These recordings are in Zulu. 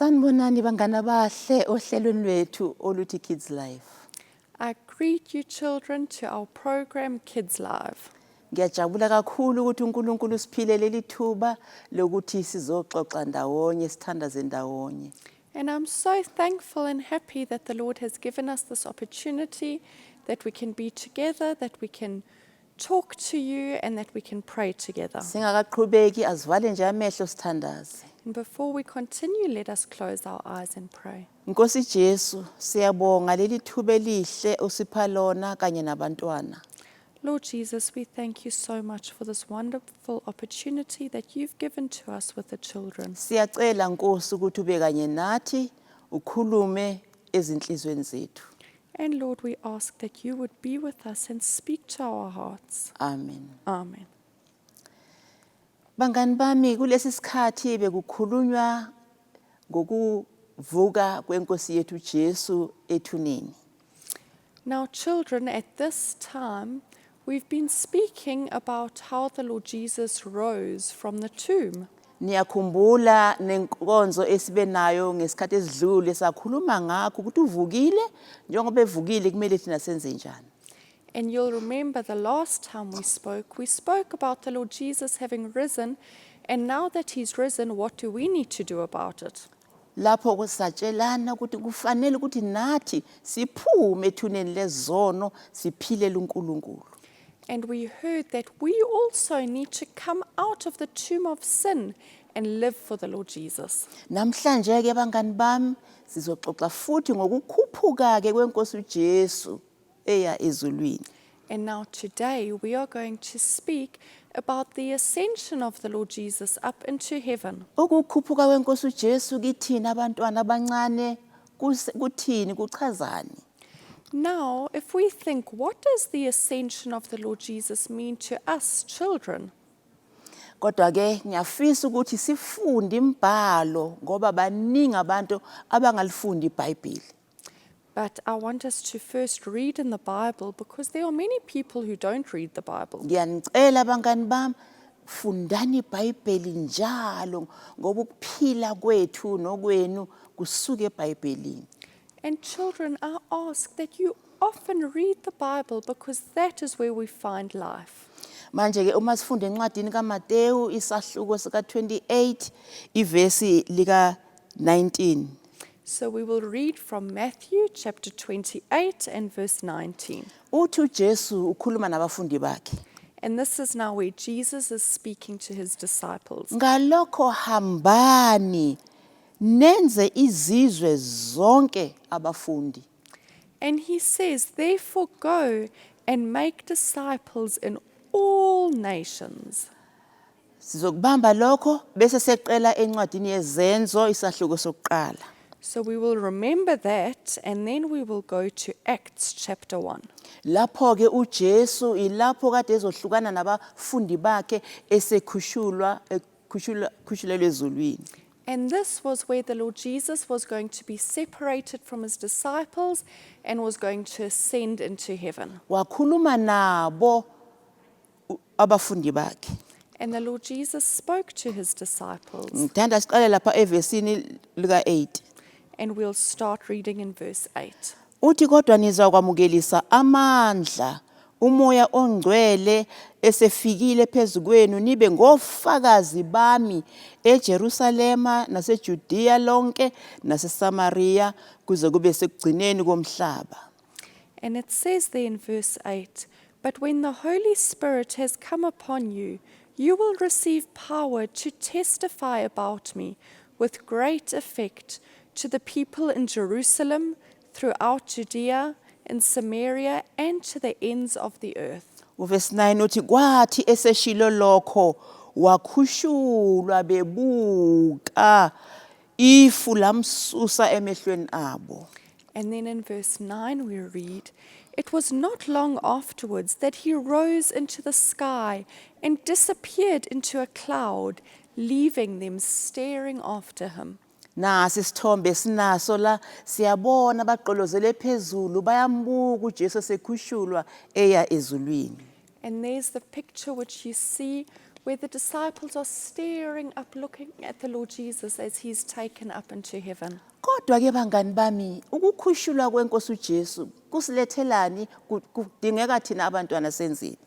Sanibonani bangana bahle ohlelweni lwethu oluthi Kids Life. I greet you children to our program Kids Live. Ngiyajabula kakhulu ukuthi uNkulunkulu usiphile leli thuba lokuthi sizoxoxa ndawonye sithandaze ndawonye. And I'm so thankful and happy that the Lord has given us this opportunity, that we can be together, that we can talk to you and that we can pray together. Singakaqhubeki asivale nje amehlo sithandaze. And before we continue, let us close our eyes and pray. Nkosi Jesu, siyabonga leli thuba elihle usipha lona kanye nabantwana. Lord Jesus, we thank you so much for this wonderful opportunity that you've given to us with the children. Siyacela Nkosi ukuthi ube kanye nathi ukhulume ezinhlizweni zethu. And Lord, we ask that you would be with us and speak to our hearts. Amen. Amen. Bangani bami kulesi sikhathi bekukhulunywa ngokuvuka kwenkosi yethu Jesu ethuneni. Now, children, at this time, we've been speaking about how the Lord Jesus rose from the tomb. Niyakhumbula nenkonzo esibe nayo ngesikhathi esidlule sakhuluma ngakho ukuthi uvukile njengoba evukile kumele thina senze njani. And you'll remember the last time we spoke about the Lord Jesus having risen, and now that he's risen, what do we need to do about it? Lapho kusatshelana ukuthi kufanele ukuthi nathi siphume ethuneni lezono siphilele uNkulunkulu. And we heard that we also need to come out of the tomb of sin and live for the Lord Jesus. Namhlanje ke bangani bami sizoxoxa futhi ngokukhuphuka ke kwenkosi uJesu eya ezulwini. And now today we are going to speak about the ascension of the Lord Jesus up into heaven. Ukukhuphuka kwenkosi uJesu kithina abantwana abancane kuthini kuchazani? Now, if we think, what does the ascension of the Lord Jesus mean to us children? Kodwa ke ngiyafisa ukuthi sifunde imbhalo ngoba baningi abantu abangalifundi iBhayibheli. But I want us to first read in the Bible because there are many people who don't read the Bible. Ngiyanicela bangani bami fundani iBhayibheli njalo ngoba ukuphila kwethu nokwenu kusuka eBhayibhelini. And children, I ask that you often read the Bible because that is where we find life. Manje ke uma sifunde encwadini kaMateyu isahluko sika 28 ivesi lika 19. So we will read from Matthew chapter 28 and verse 19. Uthi uJesu ukhuluma nabafundi bakhe. And this is now where Jesus is speaking to his disciples. Ngalokho hambani nenze izizwe zonke abafundi. And he says, therefore go and make disciples in all nations. Sizokubamba lokho bese seqela encwadini yezenzo isahluko sokuqala. So we will remember that and then we will go to Acts chapter 1. Lapho ke uJesu ilapho kade ezohlukana nabafundi bakhe esekhushulwa ezulwini. And this was where the Lord Jesus was going to be separated from his disciples and was going to ascend into heaven. Wakhuluma nabo abafundi bakhe. And the Lord Jesus spoke to his disciples. Ngithanda siqale lapha evesini lika 8. And we'll start reading in verse 8. Uthi kodwa nizakwamukelisa amandla umoya ongcwele esefikile phezukwenu nibe ngofakazi bami eJerusalema naseJudea lonke naseSamaria kuze kube sekugcineni komhlaba. And it says there in verse 8, but when the Holy Spirit has come upon you, you will receive power to testify about me with great effect to the people in Jerusalem, throughout Judea, in Samaria, and to the ends of the earth. Verse 9 uthi kwathi eseshilo lokho wakhushulwa bebuka ifu lamsusa emehlweni abo. And then in verse 9 we read, it was not long afterwards that he rose into the sky and disappeared into a cloud, leaving them staring after him. Nasi isithombe sinaso la siyabona baqolozele phezulu bayambuka uJesu sekhushulwa eya ezulwini. And there's the picture which you see where the disciples are staring up, looking at the Lord Jesus as he's taken up into heaven. Kodwa ke bangani bami, ukukhushulwa kwenkosi uJesu kusilethelani, kudingeka thina abantwana senzini.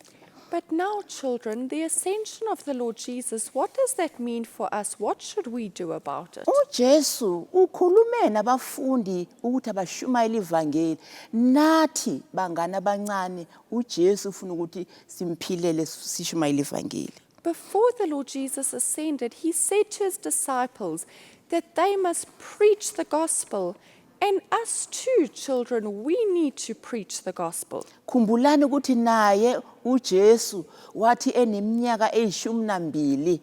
But now, children, the ascension of the Lord Jesus, what does that mean for us? What should we do about it? uJesu ukhulume nabafundi ukuthi abashumayele ivangeli. Nathi bangana abancane uJesu ufuna ukuthi simphilele sishumayele ivangeli. Before the Lord Jesus ascended, he said to his disciples that they must preach the gospel. And us too, children, we need to preach the gospel. Khumbulani ukuthi naye uJesu wathi eneminyaka e12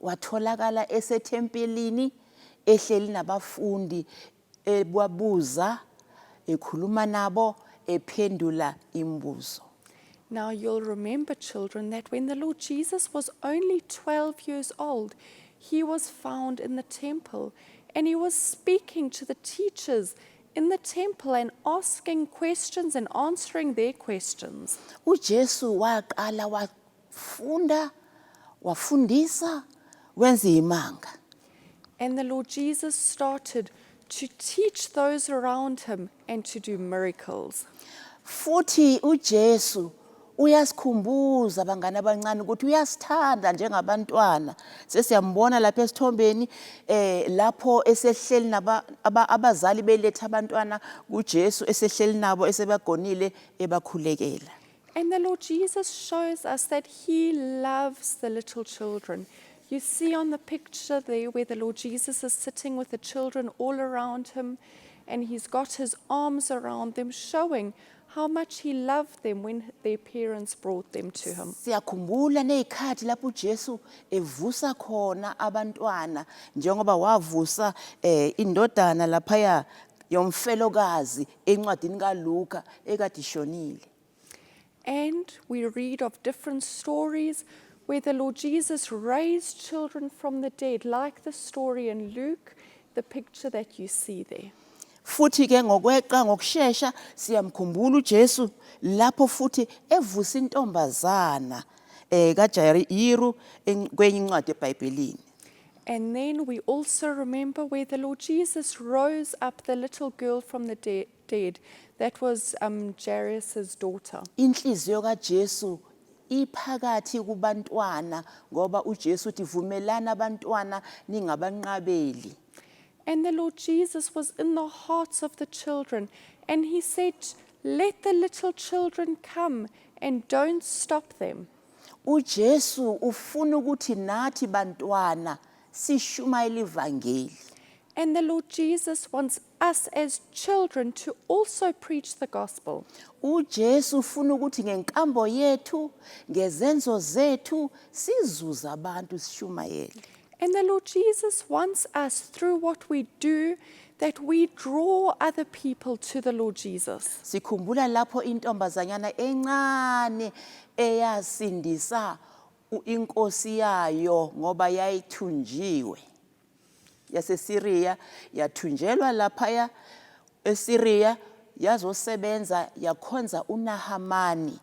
watholakala esethempelini ehleli nabafundi ebabuza ekhuluma nabo ephendula imibuzo. Now you'll remember, children, that when the Lord Jesus was only 12 years old, he was found in the temple and he was speaking to the teachers in the temple and asking questions and answering their questions. uJesu waqala wafundisa wenza imanga. And the Lord Jesus started to teach those around him and to do miracles. Futhi uJesu uyasikhumbuza abangane abancane ukuthi uyasithanda njengabantwana. Sesiyambona lapha esithombeni lapho esehleli abazali beletha abantwana kuJesu esehleli nabo esebagonile ebakhulekela. And the Lord Jesus shows us that he loves the little children. You see on the picture there where the Lord Jesus is sitting with the children all around him, and he's got his arms around them, showing how much he loved them when their parents brought them to him. Siyakhumbula nezikhathi lapho uJesu evusa khona abantwana njengoba wavusa indodana lapha yomfelokazi encwadini kaLuka ekade ishonile. And we read of different stories where the Lord Jesus raised children from the dead, like the story in Luke, the picture that you see there. Futhi ke ngokweqa ngokusheshsha siyamkhumbula uJesu lapho futhi evusa intombazana kaJayiru kwenye incwadi eBhayibhelini. And then we also remember where the Lord Jesus rose up the little girl from the dead. That was Jairus' daughter. Inhliziyo kaJesu iphakathi kubantwana ngoba uJesu uthi vumelana abantwana ningabanqabeli. And the Lord Jesus was in the hearts of the children. And he said, let the little children come and don't stop them. uJesu ufuna ukuthi nathi bantwana sishumayele ivangeli. And the Lord Jesus wants us as children to also preach the gospel. uJesu ufuna ukuthi ngenkambo yethu ngezenzo zethu sizuze abantu sishumayele. And the Lord Jesus wants us, through what we do, that we draw other people to the Lord Jesus. Sikhumbula lapho intombazanyana encane eyasindisa inkosi yayo ngoba yayithunjiwe. YaseSyria yathunjelwa lapha eSyria yazosebenza yakhonza uNahamani.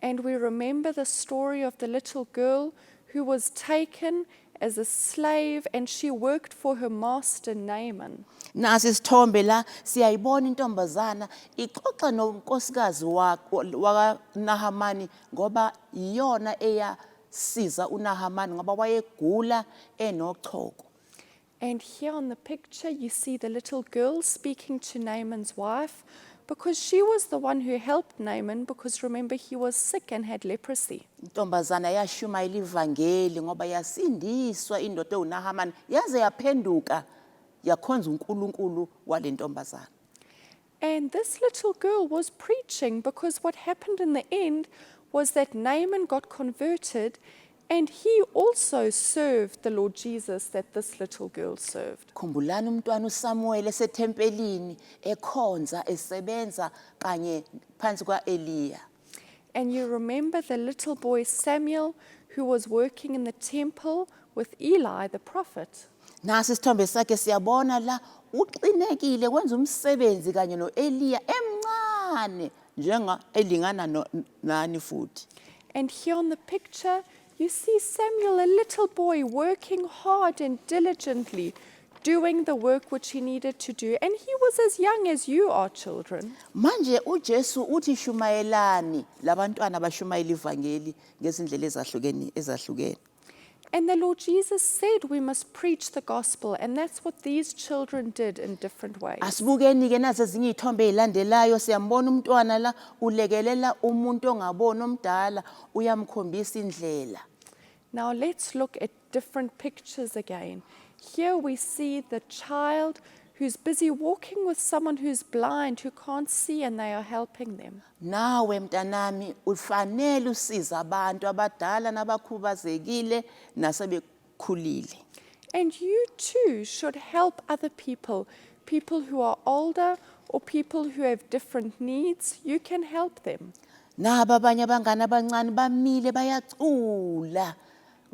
And we remember the story of the little girl who was taken as a slave and she worked for her master Naaman. Nasi isithombe la siyayibona intombazana ixoxa nonkosikazi wakaNahamani ngoba iyona eyasiza uNahamani ngoba wayegula enochoko. And here on the picture you see the little girl speaking to Naaman's wife because she was the one who helped Naaman, because remember he was sick and had leprosy. Intombazana yashumayela ivangeli ngoba yasindiswa indoda uNahamani yaze yaphenduka yakhonza uNkulunkulu walentombazana. And this little girl was preaching because what happened in the end was that Naaman got converted and he also served the Lord Jesus that this little girl served. Khumbulani umntwana uSamuel esethempelini ekhonza esebenza kanye phansi kwaEliya. And you remember the little boy Samuel who was working in the temple with Eli the prophet. Nasi isithombe sakhe siyabona la uqinekile kwenza umsebenzi kanye noEliya emncane njenga elingana nani futhi. And here on the picture You see Samuel, a little boy, working hard and diligently, doing the work which he needed to do. And he was as young as you are, children. Manje uJesu uthi shumayelani labantwana bashumayela ivangeli ngezindlela ezahlukene. And the Lord Jesus said we must preach the gospel, and that's what these children did in different ways. Asibukeni ke nazo ezinye izithombe ezilandelayo siyambona umntwana la ulekelela umuntu ongabona omdala uyamkhombisa indlela. Now let's look at different pictures again. Here we see the child who's busy walking with someone who's blind, who can't see, and they are helping them. Nawe mntanami ufanele usiza abantu abadala nabakhubazekile nasebekhulile. And you too should help other people, people who are older or people who have different needs. You can help them. Naba abanye abangane abancane bamile bayacula.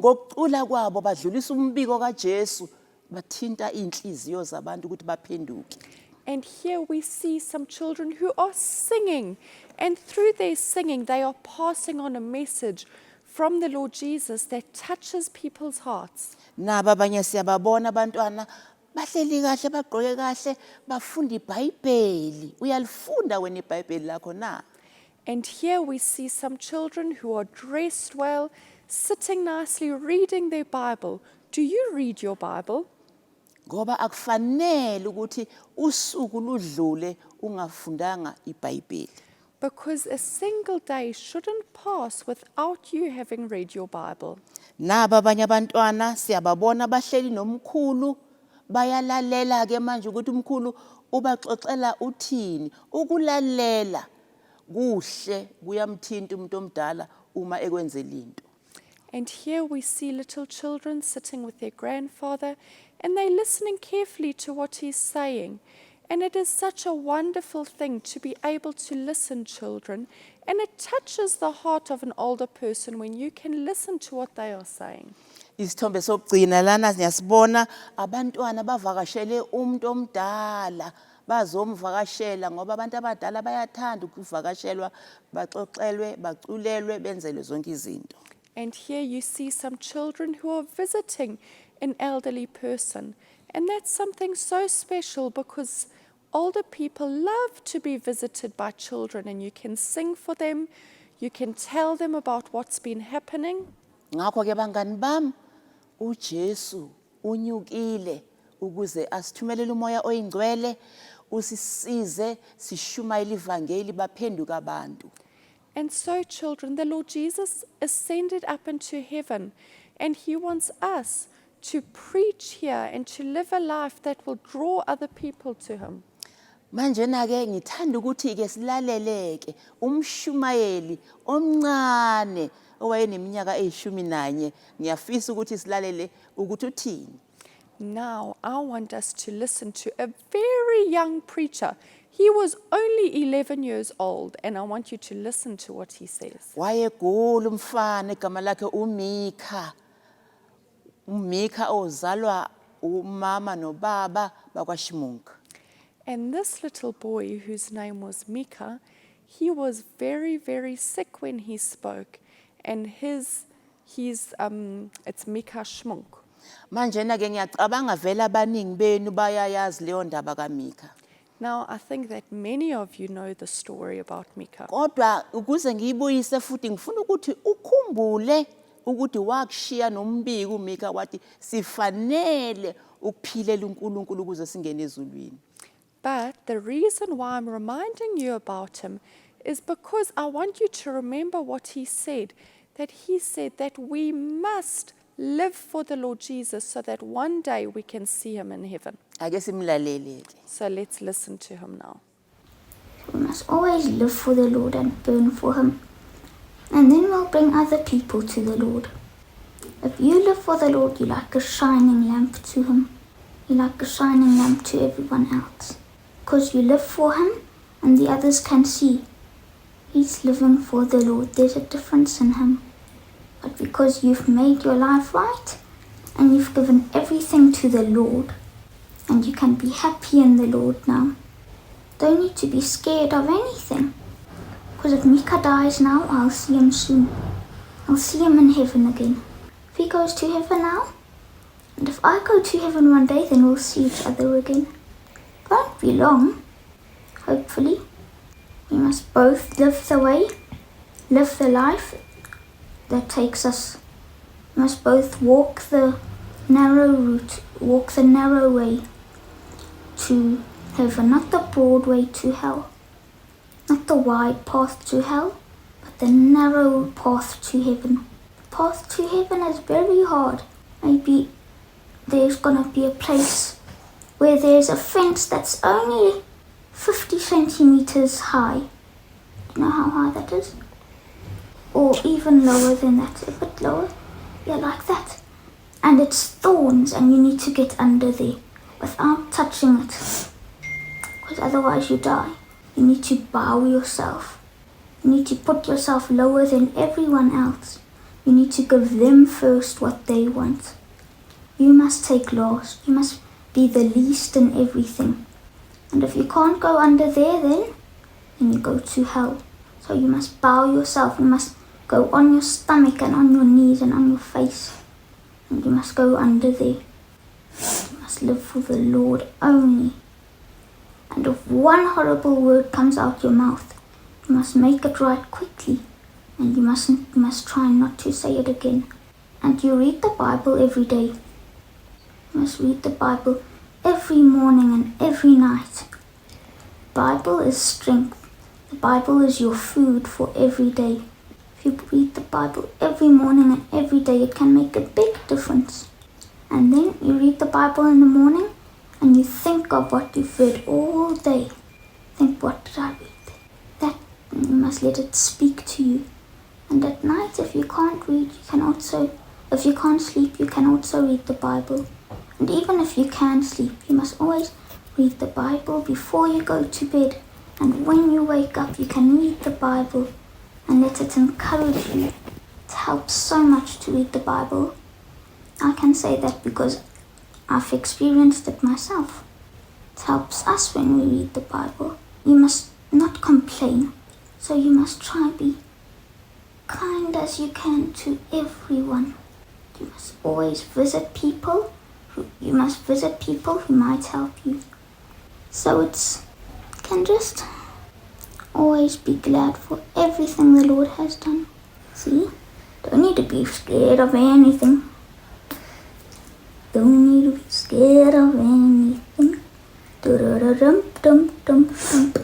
Ngokucula kwabo badlulisa umbiko kaJesu bathinta inhliziyo zabantu ukuthi baphenduke. And here we see some children who are singing, and through their singing they are passing on a message from the Lord Jesus that touches people's hearts. Naba abanye siyababona abantwana bahleli kahle bagqoke kahle bafunda iBhayibheli. Uyalifunda wena iBhayibheli lakho na? And here we see some children who are dressed well, sitting nicely, reading their Bible. Do you read your Bible? Ngoba akufanele ukuthi usuku ludlule ungafundanga iBhayibheli. Because a single day shouldn't pass without you having read your Bible. Naba abanye abantwana siyababona bahleli nomkhulu bayalalela ke manje ukuthi umkhulu ubaxoxela uthini. Ukulalela kuhle kuyamthinta umuntu omdala uma ekwenzela into. And here we see little children sitting with their grandfather, and they're listening carefully to what he's saying. And it is such a wonderful thing to be able to listen, children. And it touches the heart of an older person when you can listen to what they are saying. Isithombe sokugcina lana siyasibona abantwana bavakashele umuntu omdala bazomvakashela ngoba abantu abadala bayathanda ukuvakashelwa baxoxelwe baculelwe benzelwe zonke izinto. And here you see some children who are visiting an elderly person. And that's something so special because older people love to be visited by children, and you can sing for them, you can tell them about what's been happening. Ngakho ke bangani bami uJesu unyukile ukuze asithumelele umoya oyingcwele usisize sishumayele ivangeli baphenduka abantu. And so, children, the Lord Jesus ascended up into heaven, and he wants us to preach here and to live a life that will draw other people to him. Manje na ke ngithanda ukuthi ke silaleleke umshumayeli omncane owayeneminyaka e11 ngiyafisa ukuthi silalele ukuthi uthini. Now, I want us to listen to a very young preacher. He was only 11 years old, and I want you to listen to what he says. Wayegula umfana igama lakhe uMika. uMika ozalwa umama nobaba bakwaShimunga. And this little boy, whose name was Mika, he was very, very sick when he spoke. And it's Mika Shmunk. Manje na ke ngiyacabanga vela abaningi benu bayayazi leyo ndaba kaMika. Now, I think that many of you know the story about Mika. Kodwa ukuze ngiyibuyise futhi ngifuna ukuthi ukhumbule ukuthi wakushiya nombiko uMika wathi sifanele ukuphilela uNkulunkulu ukuze singene ezulwini. But the reason why I'm reminding you about him is because I want you to remember what he said that we must live for the Lord Jesus so that one day we can see him in heaven. Ake simlalele ke. So let's listen to him now. We must always live for the Lord and burn for him. And then we'll bring other people to the Lord. If you live for the Lord, you're like a shining lamp to him. You're like a shining lamp to everyone else. Because you live for him and the others can see. He's living for the Lord. There's a difference in him. But because you've made your life right and you've given everything to the Lord, and you can be happy in the Lord now, don't need to be scared of anything. Because if Mika dies now, I'll see him soon. I'll see him in heaven again. If he goes to heaven now, and if I go to heaven one day, then we'll see each other again. Won't be long, hopefully. We must both live the life that takes us. We must both walk the narrow route, walk the narrow way to heaven, not the broad way to hell, not the wide path to hell, but the narrow path to heaven. The path to heaven is very hard. Maybe there's gonna be a place where there's a fence that's only 50 centimeters high. Do you know how high that is? Or even lower than that, a bit lower. Yeah, like that. And it's thorns and you need to get under there without touching it. Because otherwise you die. You need to bow yourself. You need to put yourself lower than everyone else. You need to give them first what they want. You must take last. You must be the least in everything. And if you can't go under there, then you go to hell. So you must bow yourself. You must go on your stomach and on your knees and on your face. And you must go under there. You must live for the Lord only. And if one horrible word comes out your mouth, you must make it right quickly. And you must try not to say it again. And you read the Bible every day. You must read the Bible every morning and every night. The Bible is strength. The Bible is your food for every day. If you read the Bible every morning and every day, it can make a big difference. And then you read the Bible in the morning and you think of what you've read all day. Think, what did I read? That you must let it speak to you. And at night, if you can't read, if you can't sleep, you can also read the Bible. And even if you can sleep, you must always read the Bible before you go to bed. And when you wake up, you can read the Bible and let it encourage you. It helps so much to read the Bible. I can say that because I've experienced it myself. It helps us when we read the Bible. You must not complain, so you must try be kind as you can to everyone. You must always visit people. You must visit people who might help you. So can just always be glad for everything the Lord has done. See? Don't need to be scared of anything. Don't need to be scared of anything. Dum-dum-dum-dum-dum.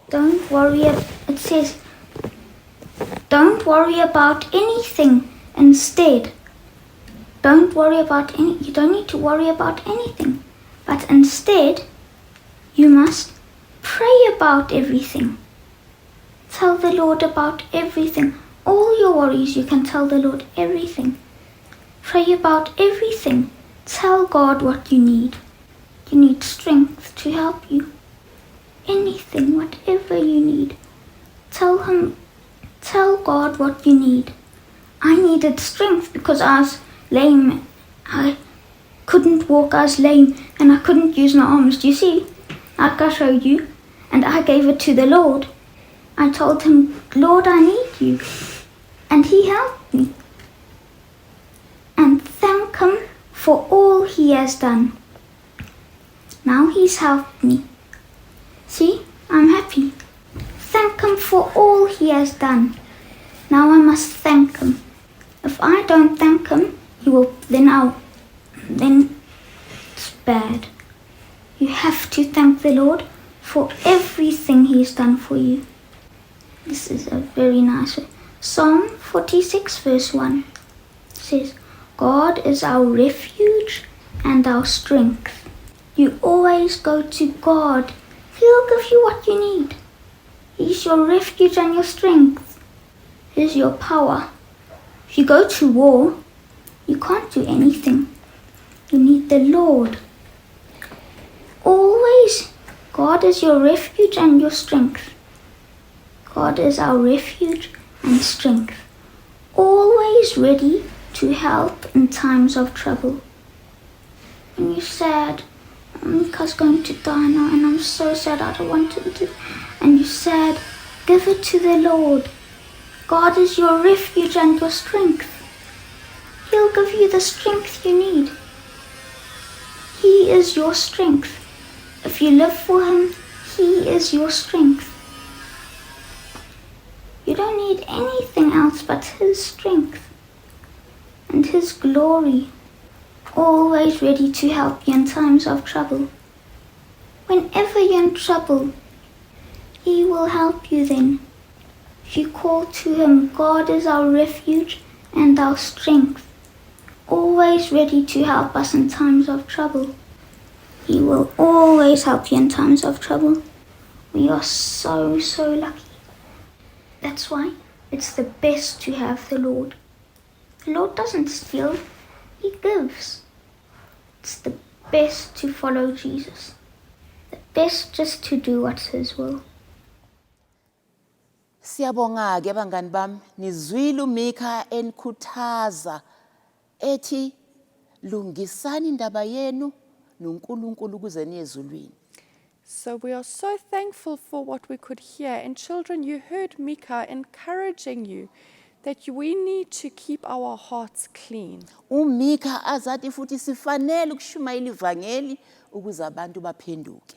Don't worry. It says, don't worry about anything. Instead, you don't need to worry about anything. But instead, you must pray about everything. Tell the Lord about everything. All your worries, you can tell the Lord everything. Pray about everything. Tell God what you need. You need strength to help you. Anything, whatever you need. Tell God what you need. I needed strength because I was lame. I couldn't walk, I was lame, and I couldn't use my arms. Do you see? Like I showed you. And I gave it to the Lord. I told him, Lord, I need you. And he helped me. And thank him for all he has done. Now he's helped me. See, I'm happy. Thank him for all he has done. Now I must thank him. If I don't thank him, then it's bad. You have to thank the Lord for everything he's done for you. This is a very nice way. Psalm 46 verse 1 says, God is our refuge and our strength. You always go to God. He'll give you what you need. He's your refuge and your strength. He's your power. If you go to war, you can't do anything. You need the Lord. Always, God is your refuge and your strength. God is our refuge and strength. Always ready to help in times of trouble. When you're sad, Mika's going to die now and I'm so sad, I don't want him to. And you're sad, give it to the Lord. God is your refuge and your strength. He'll give you the strength you need. He is your strength. If you live for Him, He is your strength. You don't need anything else but His strength and His glory, always ready to help you in times of trouble. Whenever you're in trouble, He will help you then. If you call to Him, God is our refuge and our strength, always ready to help us in times of trouble. He will always help you in times of trouble. We are so, so lucky. That's why it's the best to have the Lord. The Lord doesn't steal, He gives. It's the best to follow Jesus. The best just to do what's His will. Siyabonga ke bangani bami nizwile uMika enikhuthaza ethi lungisani indaba yenu noNkulunkulu ukuze niye ezulwini. So we are so thankful for what we could hear. And children, you heard Mika encouraging you that we need to keep our hearts clean. uMika azathi futhi sifanele ukushumayela ivangeli ukuze abantu baphenduke.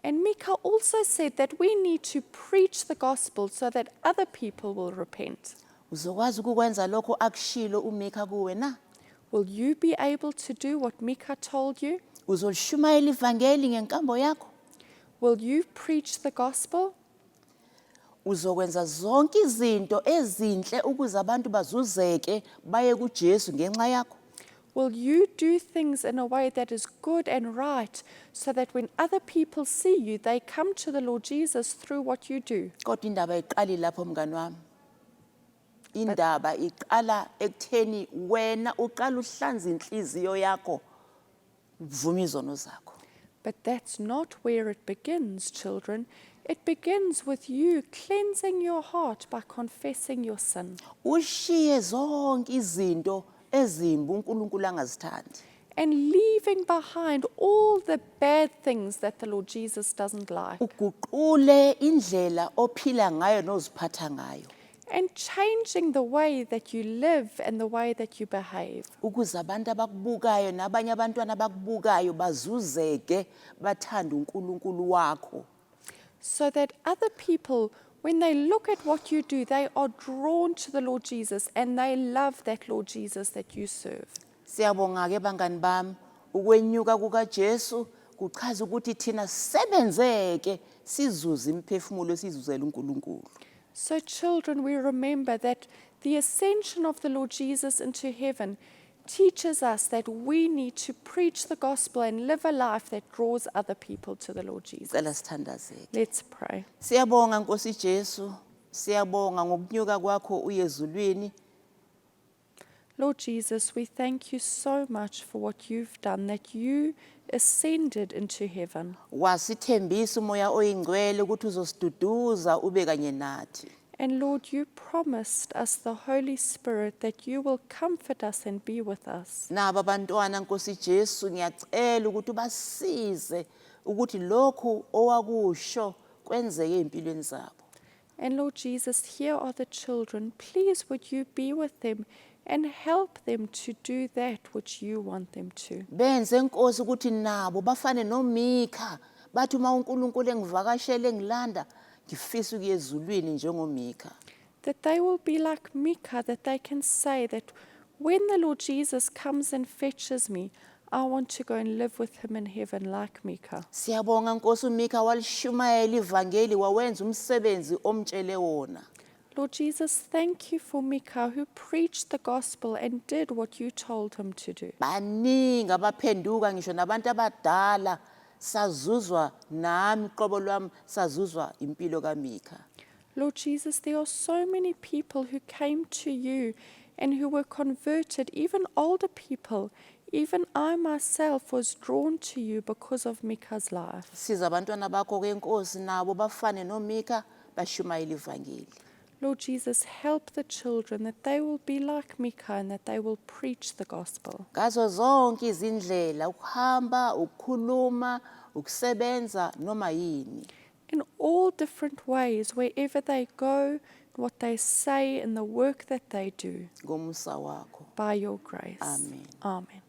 And Mika also said that we need to preach the gospel so that other people will repent. Uzokwazi ukukwenza lokho akushilo uMika kuwe na? Will you be able to do what Mika told you? Uzolishumayela ivangeli ngenkambo yakho? Will you preach the gospel? Uzokwenza zonke izinto ezinhle ukuze abantu bazuzeke baye kuJesu ngenxa yakho? Will you do things in a way that is good and right so that when other people see you, they come to the Lord Jesus through what you do? Kodwa indaba iqali lapho mngani wami. Indaba iqala ekutheni wena uqala uhlanza inhliziyo yakho uvuma izono zakho. But that's not where it begins, children. It begins with you cleansing your heart by confessing your sin. Ushiye zonke izinto ezimbi uNkulunkulu angazithandi. And leaving behind all the bad things that the Lord Jesus doesn't like. Uguqule indlela ophila ngayo noziphatha ngayo. And changing the way that you live and the way that you behave. Ukuze abantu abakubukayo nabanye abantwana abakubukayo bazuzeke bathanda uNkulunkulu wakho. So that other people, when they look at what you do, they are drawn to the Lord Jesus and they love that Lord Jesus that you serve. Siyabonga ke bangani bami ukwenyuka kukaJesu kuchaza ukuthi thina sebenzeke sizuze imphefumulo sizuzela uNkulunkulu. So children, we remember that the ascension of the Lord Jesus into heaven teaches us that we need to preach the gospel and live a life that draws other people to the Lord Jesus. Cela sithandazeke. Let's pray. Siyabonga Nkosi Jesu, siyabonga ngokunyuka kwakho uyezulwini. Lord Jesus, we thank you so much for what you've done, that you ascended into heaven. Wasithembisa umoya oyingcwele ukuthi uzosiduduza ube kanye nathi. And Lord, you promised us the Holy Spirit that you will comfort us and be with us. Naba abantwana Nkosi Jesu ngiyacela ukuthi ubasize ukuthi lokhu owakusho kwenzeke empilweni zabo. And Lord Jesus, here are the children. Please would you be with them and help them to do that which you want them to. Benze Nkosi ukuthi nabo bafane noMika bathi uma uNkulunkulu engivakashele ngilanda ngifisa ukuyezulwini njengoMika. That they will be like Mika, that they can say that when the Lord Jesus comes and fetches me, I want to go and live with him in heaven like Mika. Siyabonga Nkosi uMika walishumayela ivangeli wawenza umsebenzi omtshele wona. Lord Jesus, thank you for Mika who preached the gospel and did what you told him to do. Baningi abaphenduka ngisho nabantu abadala sazuzwa nami qobo lwami sazuzwa impilo kaMika. Lord Jesus, there are so many people who came to you and who were converted, even older people. Even I myself was drawn to you because of Mika's life. Siza abantwana bakho ke Nkosi nabo bafane noMika bashumayela ivangeli. Lord Jesus, help the children that they will be like Mika and that they will preach the gospel. Ngazo zonke izindlela ukuhamba, ukukhuluma, ukusebenza noma yini. In all different ways, wherever they go, what they say and the work that they do ngomsa wakho. by your grace. Amen. Amen.